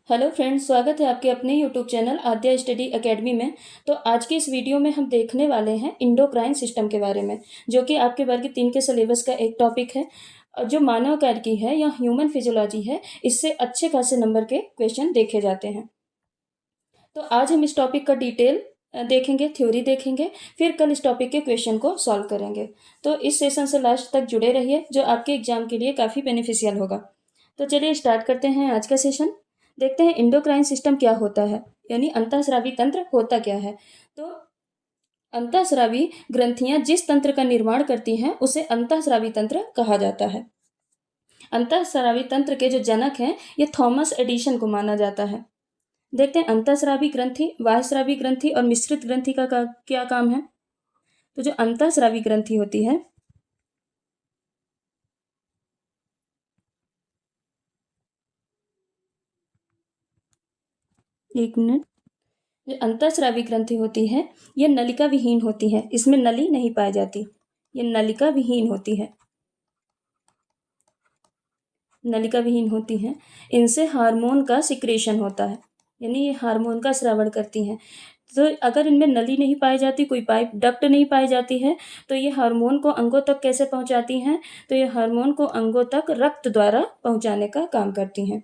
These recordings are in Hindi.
हेलो फ्रेंड्स, स्वागत है आपके अपने यूट्यूब चैनल आद्या स्टडी एकेडमी में। तो आज की इस वीडियो में हम देखने वाले हैं इंडोक्राइन सिस्टम के बारे में, जो कि आपके वर्ग 3 के सिलेबस का एक टॉपिक है। जो मानव कार्य की है या ह्यूमन फिजियोलॉजी है, इससे अच्छे खासे नंबर के क्वेश्चन देखे जाते हैं। तो आज हम इस टॉपिक का डिटेल देखेंगे, थ्योरी देखेंगे, फिर कल इस टॉपिक के क्वेश्चन को सॉल्व करेंगे। तो इस सेशन से लास्ट तक जुड़े रहिए, जो आपके एग्जाम के लिए काफ़ी बेनिफिशियल होगा। तो चलिए स्टार्ट करते हैं आज का सेशन। देखते हैं इंडोक्राइन सिस्टम क्या होता है, यानी अंतःस्रावी तंत्र होता क्या है। तो अंतःस्रावी ग्रंथियां जिस तंत्र का निर्माण करती हैं उसे अंतःस्रावी तंत्र कहा जाता है। अंतःस्रावी तंत्र के जो जनक हैं, ये थॉमस एडिसन को माना जाता है। देखते हैं अंतःस्रावी ग्रंथि, बाह्यस्रावी ग्रंथि और मिश्रित ग्रंथि का क्या काम है। तो जो अंतःस्रावी ग्रंथि होती है, एक मिनट, जो अंतःस्रावी ग्रंथि होती है ये नलिका विहीन होती है, इसमें नली नहीं पाई जाती, ये नलिका विहीन होती है, नलिका विहीन होती हैं। इनसे हार्मोन का सिक्रेशन होता है, यानी ये हार्मोन का स्रावण करती हैं। तो अगर इनमें नली नहीं पाई जाती, कोई पाइप डक्ट नहीं पाई जाती है, तो ये हार्मोन को अंगों तक कैसे पहुंचाती हैं? तो ये हार्मोन को अंगों तक रक्त द्वारा पहुंचाने का काम करती हैं।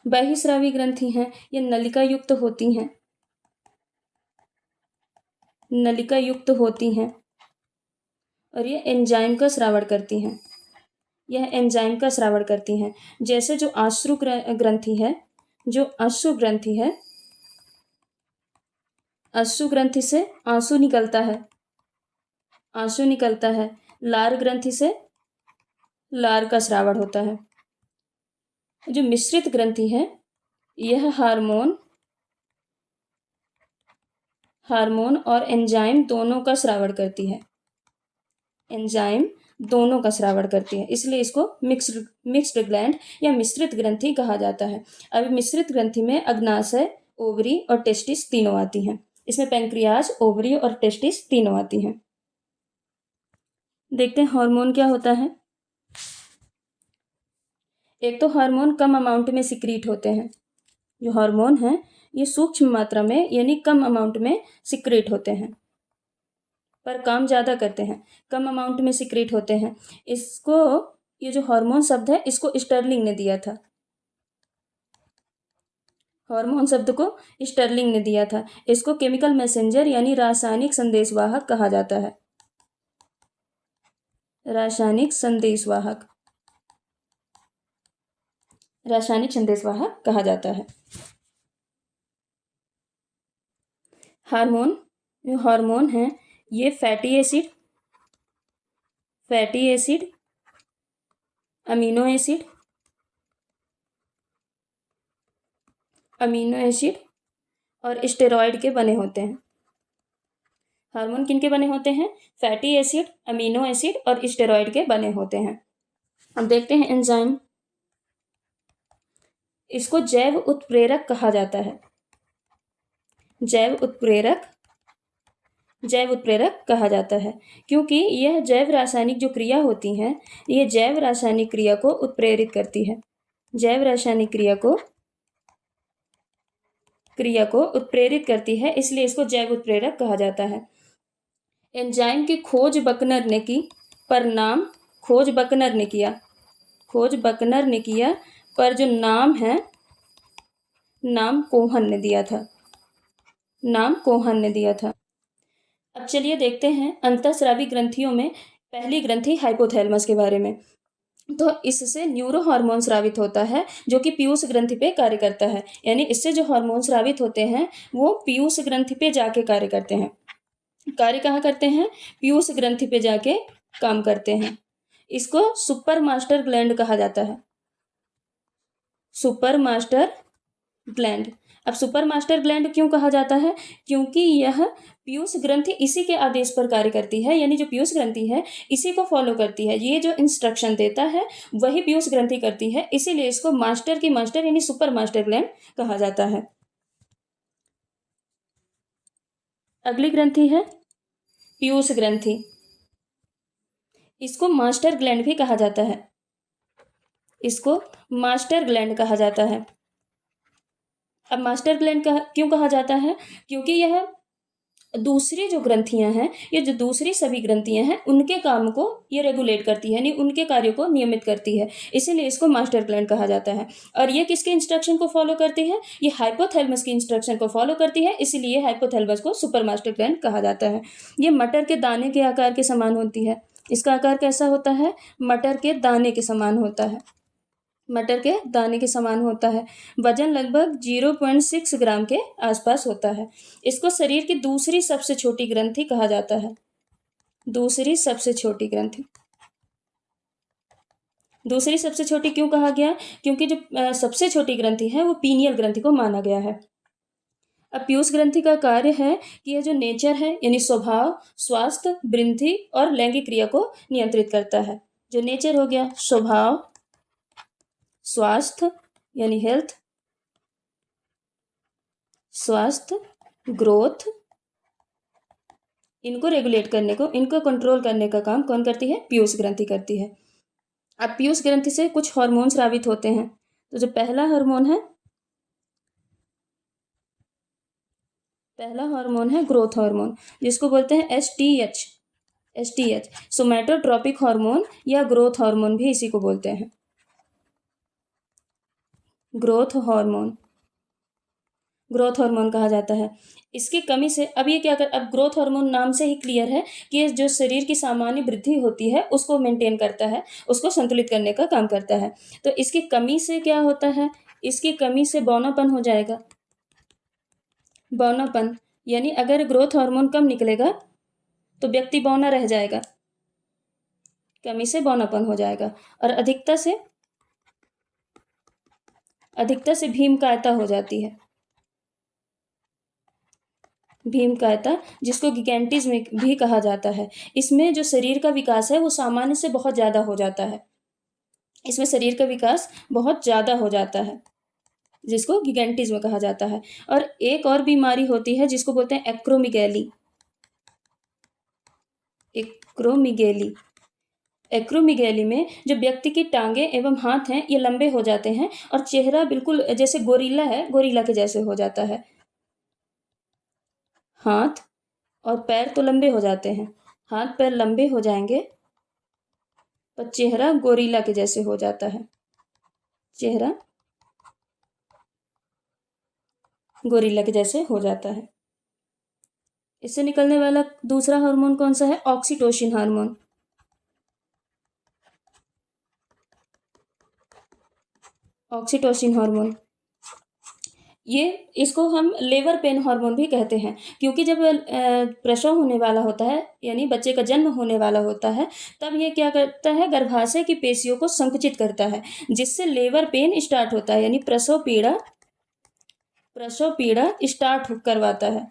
बहिस्रावी ग्रंथि हैं, ये नलिका युक्त होती हैं, नलिका युक्त होती हैं और ये एंजाइम का स्रावण करती हैं, यह एंजाइम का स्रावण करती हैं। जैसे जो आश्रु ग्रंथि है, जो अश्रु ग्रंथि है, अश्रु ग्रंथि से आंसू निकलता है, आंसू निकलता है। लार ग्रंथि से लार का स्रावण होता है। जो मिश्रित ग्रंथि है, यह हार्मोन और एंजाइम दोनों का स्रावण करती है, एंजाइम दोनों का स्रावण करती है, इसलिए इसको मिक्स्ड ग्लैंड या मिश्रित ग्रंथि कहा जाता है। अब मिश्रित ग्रंथि में अग्नाशय, ओवरी और टेस्टिस तीनों आती हैं। इसमें पैंक्रियाज, ओवरी और टेस्टिस तीनों आती हैं। देखते हैं हार्मोन क्या होता है। एक तो हार्मोन कम अमाउंट में सिक्रीट होते हैं, जो हार्मोन हैं ये सूक्ष्म मात्रा में यानी कम अमाउंट में सिक्रीट होते हैं, पर काम ज़्यादा करते हैं, कम अमाउंट में सिक्रीट होते हैं। इसको, ये जो हार्मोन शब्द है, इसको स्टर्लिंग ने दिया था, हार्मोन शब्द को स्टर्लिंग ने दिया था। इसको केमिकल मैसेंजर यानी रासायनिक संदेशवाहक कहा जाता है, रासायनिक संदेशवाहक, रासायनिक संदेशवाहक कहा जाता है। हार्मोन, जो हार्मोन है ये fatty acid, amino acid, amino acid और स्टेरॉयड के बने होते हैं। हार्मोन किनके बने होते हैं? फैटी एसिड, अमीनो एसिड और स्टेरॉयड के बने होते हैं। अब देखते हैं एंजाइम। इसको जैव उत्प्रेरक कहा जाता है, जैव उत्प्रेरक, जैव उत्प्रेरक कहा जाता है, क्योंकि यह जैव रासायनिक जो क्रिया होती है, ये जैव रासायनिक क्रिया को उत्प्रेरित करती है, जैव रासायनिक क्रिया को उत्प्रेरित करती है, इसलिए इसको जैव उत्प्रेरक कहा जाता है। एंजाइम की खोज बकनर ने की, पर नाम, खोज बकनर ने किया, खोज बकनर ने किया, पर जो नाम है, नाम कोहन ने दिया था, नाम कोहन ने दिया था। अब चलिए देखते हैं अंतःस्रावी ग्रंथियों में पहली ग्रंथि हाइपोथैलेमस के बारे में। तो इससे न्यूरो हार्मोन स्रावित होता है, जो कि पीयूष ग्रंथि पे कार्य करता है, यानी इससे जो हार्मोन स्रावित होते हैं वो पीयूष ग्रंथि पे जाके कार्य करते हैं। कार्य कहाँ करते हैं? पीयूष ग्रंथि पे जाके काम करते हैं। इसको सुपर मास्टर ग्लैंड कहा जाता है, सुपर मास्टर ग्लैंड। अब सुपर मास्टर ग्लैंड क्यों कहा जाता है? क्योंकि यह पीयूष ग्रंथि इसी के आदेश पर कार्य करती है, यानी जो पीयूष ग्रंथि है इसी को फॉलो करती है, ये जो इंस्ट्रक्शन देता है वही पीयूष ग्रंथि करती है, इसीलिए इसको मास्टर की मास्टर यानी सुपर मास्टर ग्लैंड कहा जाता है। अगली ग्रंथि है पीयूष ग्रंथि, इसको मास्टर ग्लैंड भी कहा जाता है, इसको मास्टर ग्लैंड कहा जाता है। अब मास्टर ग्लैंड क्यों कहा जाता है? क्योंकि यह दूसरी जो ग्रंथियां हैं, ये जो दूसरी सभी ग्रंथियां हैं, उनके काम को ये रेगुलेट करती है, यानी उनके कार्यों को नियमित करती है, इसीलिए इसको मास्टर ग्लैंड कहा जाता है। और ये किसके इंस्ट्रक्शन को फॉलो करती है? ये हाइपोथैलेमस की इंस्ट्रक्शन को फॉलो करती है, इसीलिए हाइपोथैलेमस को सुपर मास्टर ग्लैंड कहा जाता है। ये मटर के दाने के आकार के समान होती है। इसका आकार कैसा होता है? मटर के दाने के समान होता है। मटर के दाने के समान होता है। वजन लगभग 0.6 ग्राम के आसपास होता है। इसको शरीर की दूसरी सबसे छोटी ग्रंथि कहा जाता है। दूसरी सबसे छोटी ग्रंथि। दूसरी सबसे छोटी क्यों कहा गया? क्योंकि जो सबसे छोटी ग्रंथि है वो पीनियल ग्रंथि को माना गया है। अब पीयूष ग्रंथि का कार्य है कि यह जो नेचर है, यानी स्वभाव, स्वास्थ्य, वृद्धि और लैंगिक क्रिया को नियंत्रित करता है। जो नेचर हो गया, स्वभाव, स्वास्थ्य यानी हेल्थ, स्वास्थ्य, ग्रोथ, इनको रेगुलेट करने को, इनको कंट्रोल करने का काम कौन करती है? पीयूष ग्रंथि करती है। अब पीयूष ग्रंथि से कुछ हार्मोन स्रावित होते हैं। तो जो पहला हार्मोन है ग्रोथ हार्मोन, जिसको बोलते हैं एसटीएच, सोमैटोट्रोपिक हार्मोन या ग्रोथ हार्मोन भी इसी को बोलते हैं। ग्रोथ हार्मोन कहा जाता है। इसकी कमी से अब ये क्या अब ग्रोथ हार्मोन नाम से ही क्लियर है कि ये जो शरीर की सामान्य वृद्धि होती है उसको मेंटेन करता है, उसको संतुलित करने का काम करता है। तो इसकी कमी से क्या होता है? इसकी कमी से बौनापन हो जाएगा। बौनापन यानी अगर ग्रोथ हार्मोन कम निकलेगा तो व्यक्ति बौना रह जाएगा। कमी से बौनापन हो जाएगा। और अधिकता से भीमकायता हो जाती है। भीमकायता, जिसको गिगैंटिज्म भी कहा जाता है। इसमें जो शरीर का विकास है वो सामान्य से बहुत ज़्यादा हो जाता है। इसमें शरीर का विकास बहुत ज़्यादा हो जाता है, जिसको गिगैंटिज्म कहा जाता है। और एक और बीमारी होती है जिसको बोलते हैं एक्रोमिगैली। एक्रोमिगैली में जो व्यक्ति की टांगे एवं हाथ हैं ये लंबे हो जाते हैं और चेहरा बिल्कुल जैसे गोरिल्ला है, गोरिल्ला के जैसे हो जाता है। हाथ और पैर तो लंबे हो जाते हैं, हाथ पैर लंबे हो जाएंगे पर चेहरा गोरिल्ला के जैसे हो जाता है। चेहरा गोरिल्ला के जैसे हो जाता है। इससे निकलने वाला दूसरा हार्मोन कौन सा है? Oxytocin hormone. ऑक्सीटोसिन हार्मोन, ये इसको हम लेबर पेन हार्मोन भी कहते हैं, क्योंकि जब प्रसव होने वाला होता है, यानी बच्चे का जन्म होने वाला होता है, तब ये क्या करता है? गर्भाशय की पेशियों को संकुचित करता है, जिससे लेबर पेन स्टार्ट होता है, यानी प्रसव पीड़ा स्टार्ट करवाता है।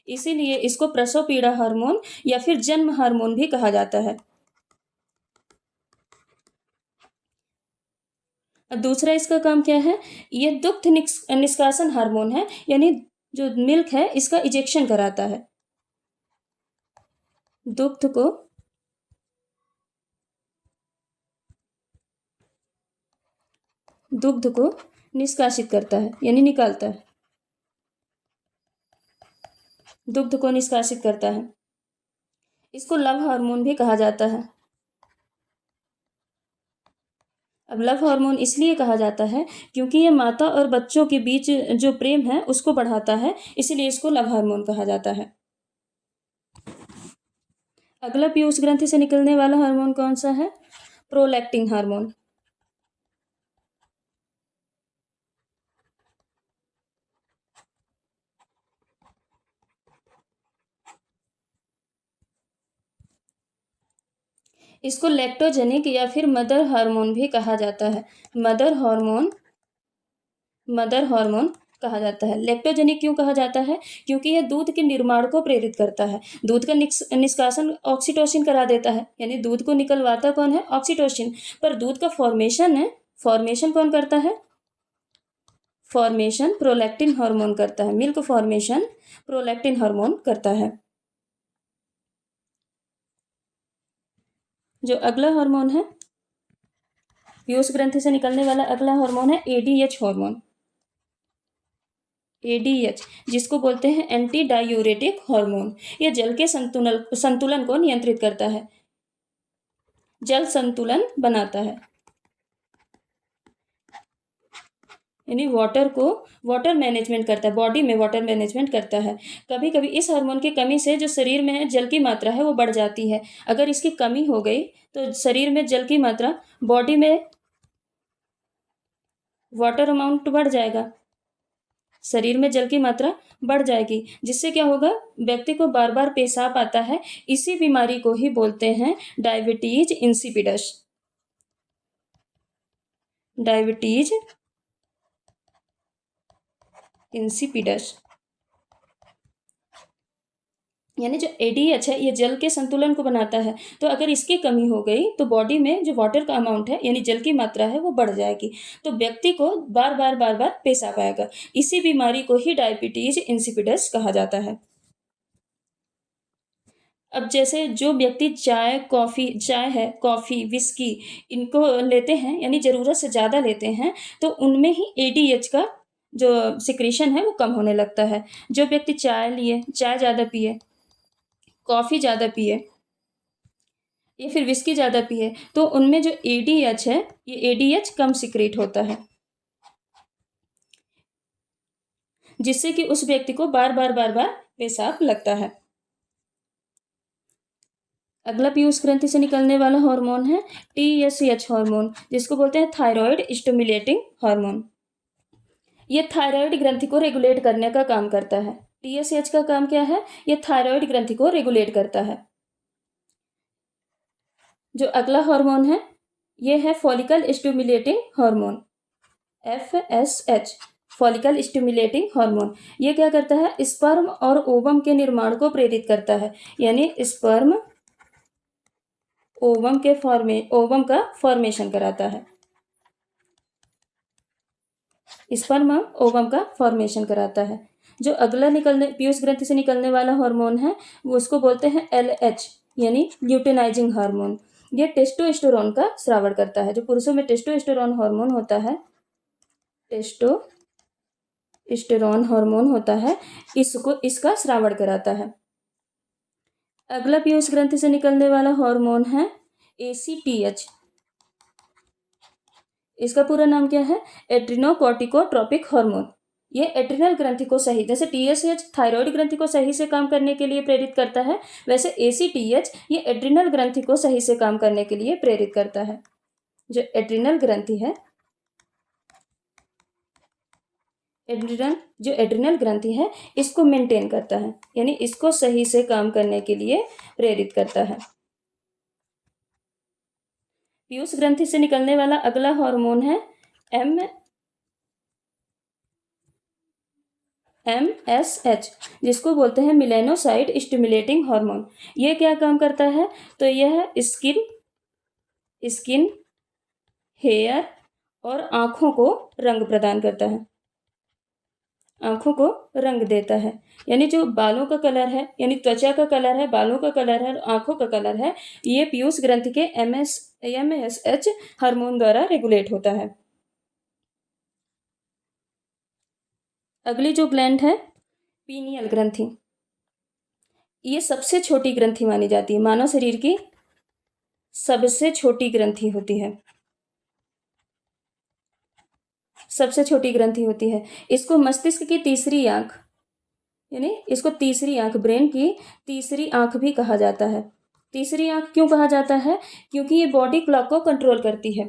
इसीलिए इसको प्रसव पीड़ा हार्मोन या फिर जन्म हार्मोन भी कहा जाता है। दूसरा इसका काम क्या है? ये दुग्ध निष्कासन हार्मोन है, यानी जो मिल्क है इसका इजेक्शन कराता है। दुग्ध को निष्कासित करता है, यानी निकालता है। दुग्ध को निष्कासित करता है। इसको लव हार्मोन भी कहा जाता है। अब लव हार्मोन इसलिए कहा जाता है क्योंकि ये माता और बच्चों के बीच जो प्रेम है उसको बढ़ाता है, इसीलिए इसको लव हार्मोन कहा जाता है। अगला पीयूष ग्रंथि से निकलने वाला हार्मोन कौन सा है? Prolactin hormone. इसको लैक्टोजेनिक या फिर मदर हार्मोन भी कहा जाता है। मदर हार्मोन कहा जाता है। लैक्टोजेनिक क्यों कहा जाता है? क्योंकि यह दूध के निर्माण को प्रेरित करता है। दूध का निष्कासन ऑक्सीटोसिन करा देता है, यानी दूध को निकलवाता कौन है? ऑक्सीटोसिन। पर दूध का फॉर्मेशन कौन करता है? फॉर्मेशन प्रोलैक्टिन हार्मोन करता है। मिल्क फॉर्मेशन प्रोलैक्टिन हार्मोन करता है। जो अगला हार्मोन है, पीयूष ग्रंथि से निकलने वाला अगला हार्मोन है एडीएच हार्मोन। ADH, जिसको बोलते हैं एंटी डायूरेटिक हार्मोन। यह जल के संतुलन को नियंत्रित करता है, जल संतुलन बनाता है, यानी वाटर मैनेजमेंट करता है, बॉडी में वाटर मैनेजमेंट करता है। कभी कभी इस हार्मोन की कमी से जो शरीर में जल की मात्रा है वो बढ़ जाती है। अगर इसकी कमी हो गई तो शरीर में जल की मात्रा, बॉडी में वाटर अमाउंट बढ़ जाएगा, शरीर में जल की मात्रा बढ़ जाएगी, जिससे क्या होगा, व्यक्ति को बार बार पेशाब आता है। इसी बीमारी को ही बोलते हैं डायबिटीज इंसिपिडस। डायबिटीज इंसिपिडस, यानी जो ADH है ये जल के संतुलन को बनाता है। तो अगर इसकी कमी हो गई तो बॉडी में जो वाटर का अमाउंट है यानी जल की मात्रा है वो बढ़ जाएगी, तो व्यक्ति को बार बार पेशाब आएगा। इसी बीमारी को ही डायबिटीज इंसिपिडस कहा जाता है। अब जैसे जो व्यक्ति चाय है, कॉफ़ी, विस्की इनको लेते हैं, यानी ज़रूरत से ज़्यादा लेते हैं, तो उनमें ही ADH का जो सिक्रीशन है वो कम होने लगता है। जो व्यक्ति चाय ज़्यादा पिए, कॉफ़ी ज़्यादा पिए या फिर विस्की ज़्यादा पिए, तो उनमें जो ADH है ये ADH कम सिक्रीट होता है, जिससे कि उस व्यक्ति को बार बार पेशाब लगता है। अगला पीयूष ग्रंथि से निकलने वाला हार्मोन है TSH हार्मोन, जिसको बोलते हैं थायराइड स्टिमुलेटिंग हार्मोन। ये थायराइड ग्रंथि को रेगुलेट करने का काम करता है। TSH का काम क्या है, ये थायराइड ग्रंथि को रेगुलेट करता है। जो अगला हार्मोन है ये है follicle stimulating hormone, FSH, follicle stimulating hormone. ये क्या करता है, स्पर्म और ओवम के निर्माण को प्रेरित करता है, यानी स्पर्म ओवम का फॉर्मेशन कराता है, स्पर्म ओवम का फॉर्मेशन कराता है। जो अगला पीयूष ग्रंथि से निकलने वाला हार्मोन है वो उसको बोलते हैं LH, यानी ल्यूटेनाइजिंग हार्मोन। ये टेस्टोस्टेरोन का स्रावण करता है। जो पुरुषों में टेस्टोस्टेरोन हार्मोन होता है, टेस्टोस्टेरोन हार्मोन होता है, इसका स्रावण कराता है। अगला पीयूष ग्रंथि से निकलने वाला हार्मोन है ACTH। इसका पूरा नाम क्या है, एड्रिनोकोर्टिकोट्रोपिक हार्मोन। ये एड्रिनल ग्रंथि को सही, जैसे TSH थायराइड ग्रंथि को सही से काम करने के लिए प्रेरित करता है, वैसे ACTH ये एड्रिनल ग्रंथि को सही से काम करने के लिए प्रेरित करता है। जो एड्रिनल ग्रंथि है, एड्रिनल ग्रंथि है इसको मेंटेन करता है, यानी इसको सही से काम करने के लिए प्रेरित करता है। पीयूष ग्रंथि से निकलने वाला अगला हार्मोन है MSH, जिसको बोलते हैं मिलेनोसाइट स्टिमुलेटिंग हार्मोन। ये क्या काम करता है, तो यह स्किन, हेयर और आँखों को रंग प्रदान करता है, आँखों को रंग देता है। यानी जो बालों का कलर है, यानी त्वचा का कलर है, बालों का कलर है, आँखों का कलर है, ये पीयूष ग्रंथि के MSH हार्मोन द्वारा रेगुलेट होता है। अगली जो ग्लैंड है पीनियल ग्रंथि, ये सबसे छोटी ग्रंथि मानी जाती है, मानव शरीर की सबसे छोटी ग्रंथि होती है, सबसे छोटी ग्रंथि होती है। इसको मस्तिष्क की तीसरी आंख, यानी इसको तीसरी आंख, ब्रेन की तीसरी आंख भी कहा जाता है। तीसरी आंख क्यों कहा जाता है, क्योंकि ये बॉडी क्लॉक को कंट्रोल करती है।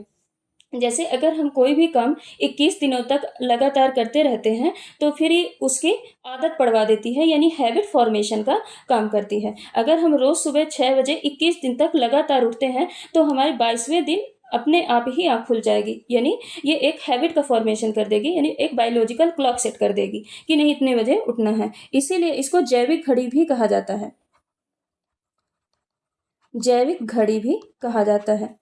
जैसे अगर हम कोई भी काम 21 दिनों तक लगातार करते रहते हैं तो फिर ये उसकी आदत पड़वा देती है, यानी हैबिट फॉर्मेशन का काम करती है। अगर हम रोज़ सुबह 6 बजे 21 दिन तक लगातार उठते हैं तो हमारे 22वें दिन अपने आप ही आँख खुल जाएगी, यानी ये एक हैबिट का फॉर्मेशन कर देगी, यानी एक बायोलॉजिकल क्लॉक सेट कर देगी कि नहीं इतने बजे उठना है। इसीलिए इसको जैविक घड़ी भी कहा जाता है, जैविक घड़ी भी कहा जाता है।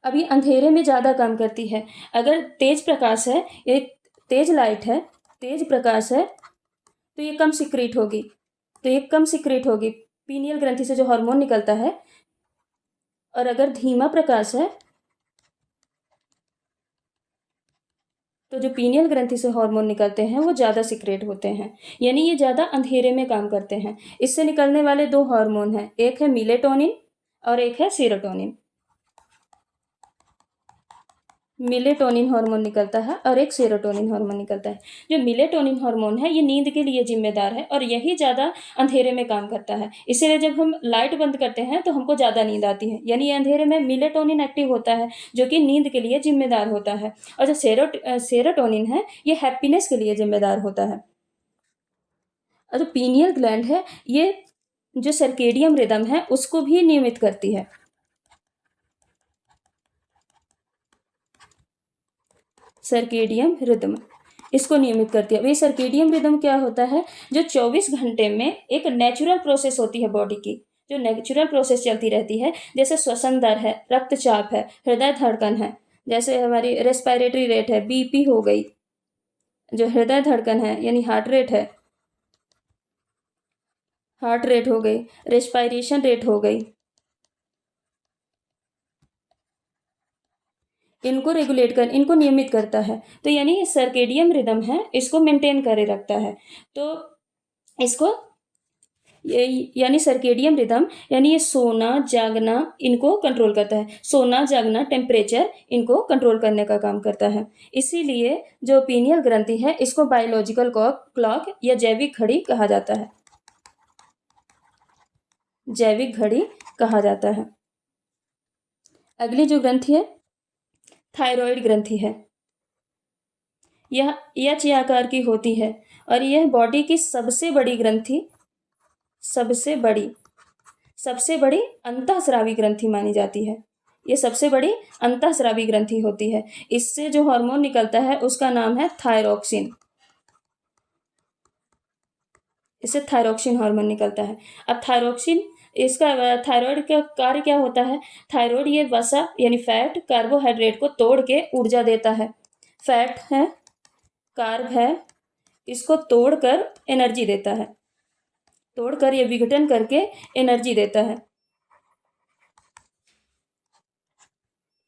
अब ये अंधेरे में ज़्यादा काम करती है। अगर तेज प्रकाश है, ये तेज लाइट है, तेज प्रकाश है, तो ये कम सिक्रीट होगी, पीनियल ग्रंथि से जो हार्मोन निकलता है। और अगर धीमा प्रकाश है तो जो पीनियल ग्रंथि से हार्मोन निकलते हैं वो ज़्यादा सिक्रेट होते हैं, यानी ये ज़्यादा अंधेरे में काम करते हैं। इससे निकलने वाले दो हार्मोन हैं, एक है मिलेटोनिन और एक है सेरोटोनिन। मिलेटोनिन हार्मोन निकलता है और एक सेरोटोनिन हार्मोन निकलता है। जो मिलेटोनिन हार्मोन है ये नींद के लिए जिम्मेदार है और यही ज़्यादा अंधेरे में काम करता है। इसीलिए जब हम लाइट बंद करते हैं तो हमको ज़्यादा नींद आती है, यानी ये अंधेरे में मिलेटोनिन एक्टिव होता है जो कि नींद के लिए जिम्मेदार होता है। और जो सेरोटोनिन है ये हैप्पीनेस के लिए जिम्मेदार होता है। और जो पीनियल ग्लैंड है ये जो सर्केडियम रिदम है उसको भी नियमित करती है। सर्केडियम रिदम इसको नियमित करती है। वही सर्केडियम रिदम क्या होता है, जो 24 घंटे में एक नेचुरल प्रोसेस होती है बॉडी की, जो नेचुरल प्रोसेस चलती रहती है, जैसे श्वसन दर है, रक्तचाप है, हृदय धड़कन है, जैसे हमारी रेस्पिरेटरी रेट है, बीपी हो गई, जो हृदय धड़कन है यानी हार्ट रेट हो गई, रेस्पिरेशन रेट हो गई, इनको नियमित करता है। तो यानी ये सर्केडियम रिदम है, इसको मेंटेन करे रखता है। तो इसको ये यानी सर्केडियम रिदम यानी ये सोना जागना इनको कंट्रोल करता है। सोना जागना टेम्परेचर इनको कंट्रोल करने का काम करता है। इसीलिए जो पीनियल ग्रंथि है इसको बायोलॉजिकल क्लॉक या जैविक घड़ी कहा जाता है। जैविक घड़ी कहा जाता है। अगली जो ग्रंथि है थायराइड ग्रंथि है। यह एच आकार की होती है और यह बॉडी की सबसे बड़ी अंतःस्रावी ग्रंथि मानी जाती है। ये सबसे बड़ी अंतःस्रावी ग्रंथि होती है। इससे जो हार्मोन निकलता है उसका नाम है थायरोक्सिन। इससे थायरोक्सिन हार्मोन निकलता है। अब थायराइड का कार्य क्या होता है? थायराइड ये वसा यानी फैट कार्बोहाइड्रेट को तोड़ के ऊर्जा देता है। फैट है, कार्ब है, इसको तोड़कर एनर्जी देता है, तोड़कर ये विघटन करके एनर्जी देता है।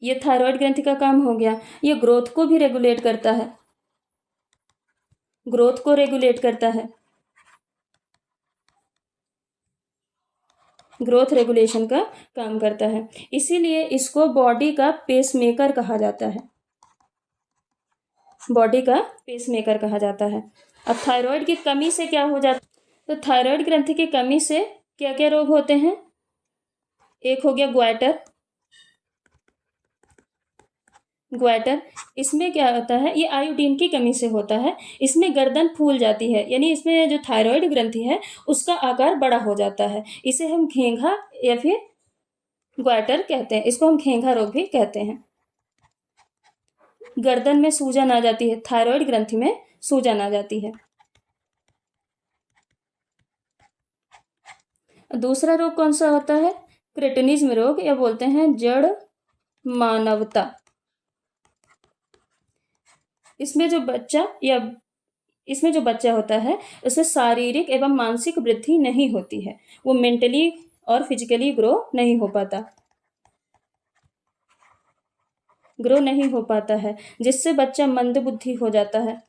ये थायराइड ग्रंथि का काम हो गया। ये ग्रोथ को भी रेगुलेट करता है, ग्रोथ को रेगुलेट करता है, ग्रोथ रेगुलेशन का काम करता है। इसीलिए इसको बॉडी का पेसमेकर कहा जाता है। बॉडी का पेसमेकर कहा जाता है। अब थायराइड की कमी से क्या हो जाता है? तो थायराइड ग्रंथि की कमी से क्या क्या रोग होते हैं? एक हो गया ग्वाइटर। इसमें क्या होता है? ये आयोडीन की कमी से होता है। इसमें गर्दन फूल जाती है, यानी इसमें जो थायराइड ग्रंथि है उसका आकार बड़ा हो जाता है। इसे हम घेंघा या फिर ग्वाइटर कहते हैं। इसको हम घेंघा रोग भी कहते हैं। गर्दन में सूजन आ जाती है, थायराइड ग्रंथि में सूजन आ जाती है। दूसरा रोग कौन सा होता है? क्रेटिनिज्म रोग या बोलते हैं जड़ मानवता। इसमें जो बच्चा होता है उसे शारीरिक एवं मानसिक वृद्धि नहीं होती है। वो मेंटली और फिजिकली ग्रो नहीं हो पाता है, जिससे बच्चा मंदबुद्धि हो जाता है।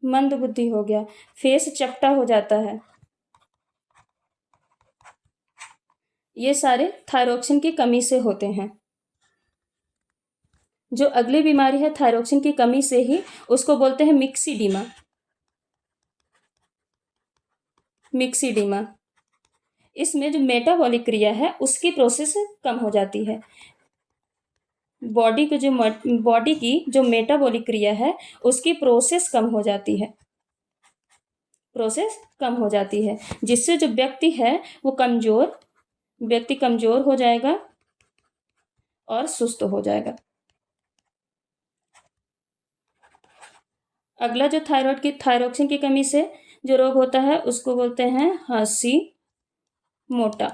मंदबुद्धि हो गया, फेस चपटा हो जाता है। ये सारे थायरोक्सिन की कमी से होते हैं। जो अगली बीमारी है थायरोक्सिन की कमी से ही, उसको बोलते हैं मिक्सीडीमा। इसमें जो मेटाबॉलिक क्रिया है उसकी प्रोसेस कम हो जाती है। बॉडी की जो मेटाबॉलिक क्रिया है उसकी प्रोसेस कम हो जाती है, जिससे जो व्यक्ति है वो कमजोर हो जाएगा और सुस्त हो जाएगा। अगला जो थायरोक्सिन की कमी से जो रोग होता है उसको बोलते हैं हाँसी मोटा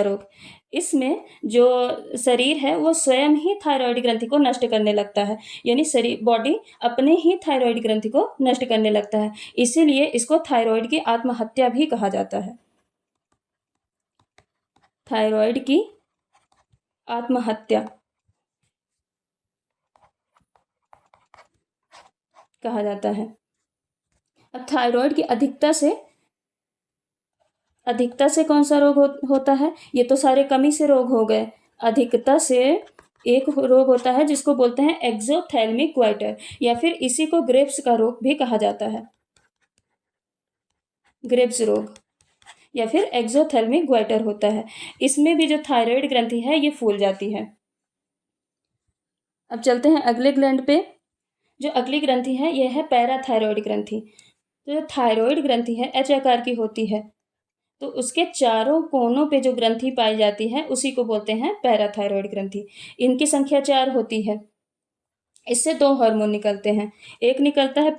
रोग। इसमें जो शरीर है वो स्वयं ही थायराइड ग्रंथि को नष्ट करने लगता है, यानी बॉडी अपने ही थायराइड ग्रंथि को नष्ट करने लगता है। इसीलिए इसको थायराइड की आत्महत्या भी कहा जाता है। थायराइड की आत्महत्या। कहा जाता है। अब थायराइड की अधिकता से कौन सा रोग होता है? ये तो सारे कमी से रोग हो गए। अधिकता से एक रोग होता है जिसको बोलते हैं एक्सोथैल्मिक ग्वाइटर, या फिर इसी को ग्रेव्स का रोग भी कहा जाता है। ग्रेव्स रोग या फिर एक्सोथैल्मिक ग्वाइटर होता है। इसमें भी जो थायराइड ग्रंथि है ये फूल जाती है। अब चलते हैं अगले ग्लैंड पे। जो अगली ग्रंथि है यह है पैराथायरॉयड ग्रंथि। तो जो थायराइड ग्रंथि है एच आकार की होती है, तो उसके चारों कोनों पे जो ग्रंथि पाई जाती है उसी को बोलते हैं पैराथायरॉयड ग्रंथि। इनकी संख्या 4 होती है। इससे 2 हार्मोन निकलते हैं। एक निकलता है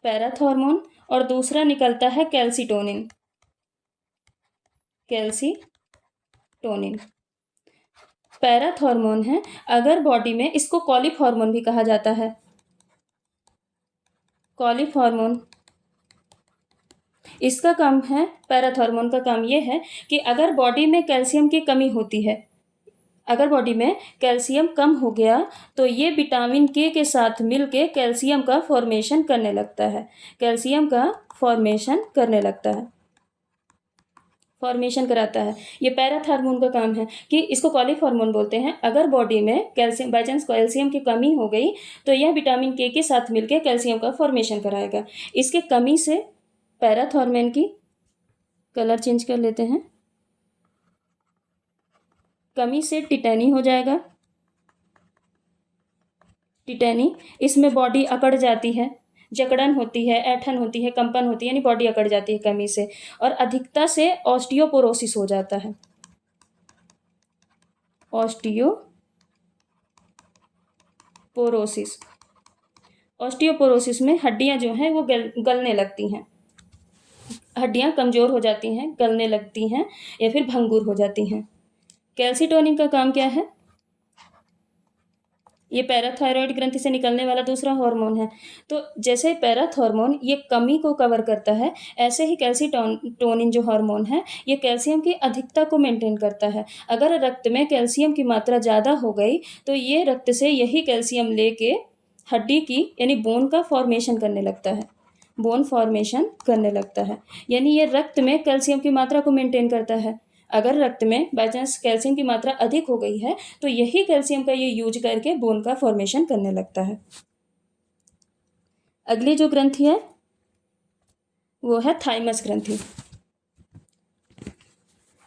पैराथॉर्मोन और दूसरा निकलता है कैल्सिटोनिन। पैराथॉर्मोन है, अगर बॉडी में, इसको कॉलिक हार्मोन भी कहा जाता है। कॉलिक हार्मोन, इसका काम है, पैराथॉर्मोन का काम ये है कि अगर बॉडी में कैल्शियम की कमी होती है, अगर बॉडी में कैल्शियम कम हो गया तो ये विटामिन के साथ मिलके कैल्शियम का फॉर्मेशन करने लगता है। फॉर्मेशन कराता है। ये पैराथॉर्मोन का काम है कि इसको कॉलिक हार्मोन बोलते हैं। अगर बॉडी में कैल्शियम, बाई चांस कैल्शियम की कमी हो गई तो यह विटामिन के साथ मिलकर कैल्शियम का फॉर्मेशन कराएगा। इसके कमी से पैराथॉर्मोन की, कलर चेंज कर लेते हैं, कमी से टिटैनी हो जाएगा। टिटैनी, इसमें बॉडी अकड़ जाती है, जकड़न होती है, ऐठन होती है, कंपन होती है, यानी बॉडी अकड़ जाती है कमी से। और अधिकता से ऑस्टियोपोरोसिस हो जाता है। ऑस्टियोपोरोसिस में हड्डियां जो हैं वो गलने लगती हैं, हड्डियां कमजोर हो जाती हैं, गलने लगती हैं या फिर भंगुर हो जाती हैं। कैल्सिटोनिन का काम क्या है? ये पैराथायरॉयड ग्रंथि से निकलने वाला दूसरा हार्मोन है। तो जैसे पैराथॉर्मोन ये कमी को कवर करता है, ऐसे ही कैल्सिटोनिन जो हार्मोन है ये कैल्शियम की अधिकता को मेंटेन करता है। अगर रक्त में कैल्शियम की मात्रा ज़्यादा हो गई तो ये रक्त से यही कैल्शियम लेके हड्डी की, यानी बोन का फॉर्मेशन करने लगता है। यानी ये रक्त में कैल्शियम की मात्रा को मेंटेन करता है। अगर रक्त में बाई चांस कैल्शियम की मात्रा अधिक हो गई है तो यही कैल्शियम का ये यूज करके बोन का फॉर्मेशन करने लगता है। अगली जो ग्रंथि है वो है थाइमस ग्रंथि।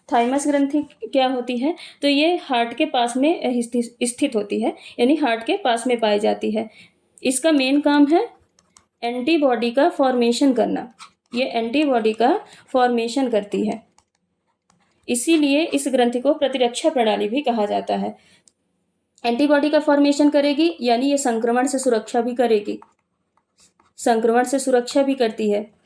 थाइमस ग्रंथि क्या होती है? तो ये हार्ट के पास में स्थित होती है, यानी हार्ट के पास में पाई जाती है। इसका मेन काम है एंटीबॉडी का फॉर्मेशन करना। ये एंटीबॉडी का फॉर्मेशन करती है, इसीलिए इस ग्रंथि को प्रतिरक्षा प्रणाली भी कहा जाता है। एंटीबॉडी का फॉर्मेशन करेगी यानी ये संक्रमण से सुरक्षा भी करेगी, संक्रमण से सुरक्षा भी करती है।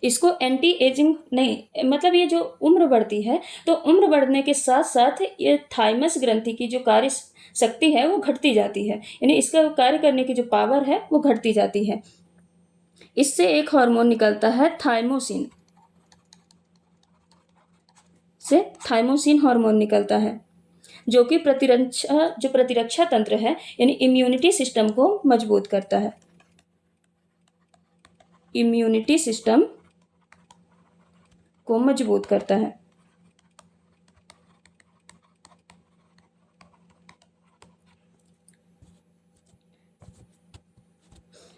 इसको एंटी एजिंग नहीं, मतलब ये जो उम्र बढ़ती है तो उम्र बढ़ने के साथ साथ ये थाइमस ग्रंथि की जो कार्य शक्ति है वो घटती जाती है, यानी इसका कार्य करने की जो पावर है वो घटती जाती है। इससे एक हार्मोन निकलता है थाइमोसिन, से थाइमोसिन हार्मोन निकलता है जो कि प्रतिरक्षा तंत्र है, यानी इम्यूनिटी सिस्टम को मजबूत करता है। इम्यूनिटी सिस्टम को मजबूत करता है।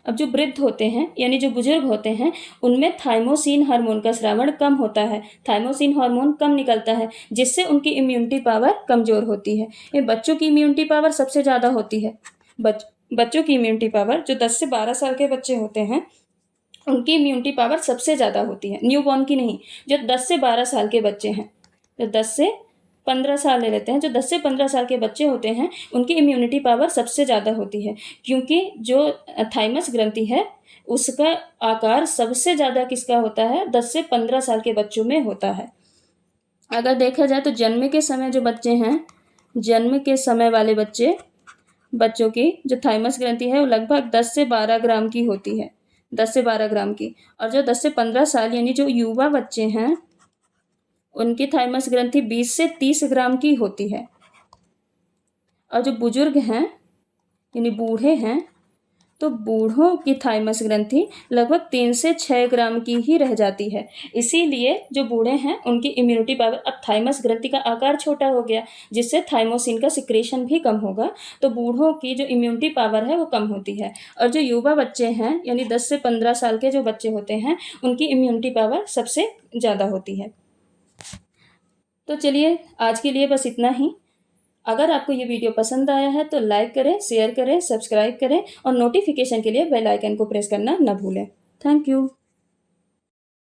अब जो वृद्ध होते हैं यानी जो बुजुर्ग होते हैं उनमें थाइमोसिन हार्मोन का स्रावण कम होता है, थाइमोसिन हार्मोन कम निकलता है, जिससे उनकी इम्यूनिटी पावर कमजोर होती है। ये बच्चों की इम्यूनिटी पावर सबसे ज़्यादा होती है। बच्चों की इम्यूनिटी पावर, जो 10 से 12 साल के बच्चे होते हैं उनकी इम्यूनिटी पावर सबसे ज़्यादा होती है, न्यू बॉर्न की नहीं। जो 10 से 12 साल के बच्चे हैं, जो 10 से 15 साल ले लेते हैं, जो 10 से 15 साल के बच्चे होते हैं उनकी इम्यूनिटी पावर सबसे ज़्यादा होती है, क्योंकि जो थाइमस ग्रंथि है उसका आकार सबसे ज़्यादा किसका होता है? 10 से 15 साल के बच्चों में होता है। अगर देखा जाए तो जन्म के समय जो बच्चे हैं, जन्म के समय वाले बच्चों की जो थाइमस ग्रंथि है वो लगभग 10 से 12 ग्राम की होती है, 10 से 12 ग्राम की। और जो 10 से 15 साल यानी जो युवा बच्चे हैं उनकी थाइमस ग्रंथि 20 से 30 ग्राम की होती है। और जो बुजुर्ग हैं यानी बूढ़े हैं, तो बूढ़ों की थाइमस ग्रंथि लगभग 3 से 6 ग्राम की ही रह जाती है। इसीलिए जो बूढ़े हैं उनकी इम्यूनिटी पावर, अब थाइमस ग्रंथि का आकार छोटा हो गया जिससे थाइमोसिन का सिक्रेशन भी कम होगा, तो बूढ़ों की जो इम्यूनिटी पावर है वो कम होती है। और जो युवा बच्चे हैं यानी 10 से 15 साल के जो बच्चे होते हैं उनकी इम्यूनिटी पावर सबसे ज़्यादा होती है। तो चलिए आज के लिए बस इतना ही। अगर आपको ये वीडियो पसंद आया है तो लाइक करें, शेयर करें, सब्सक्राइब करें और नोटिफिकेशन के लिए बेल आइकन को प्रेस करना न भूलें। Thank you.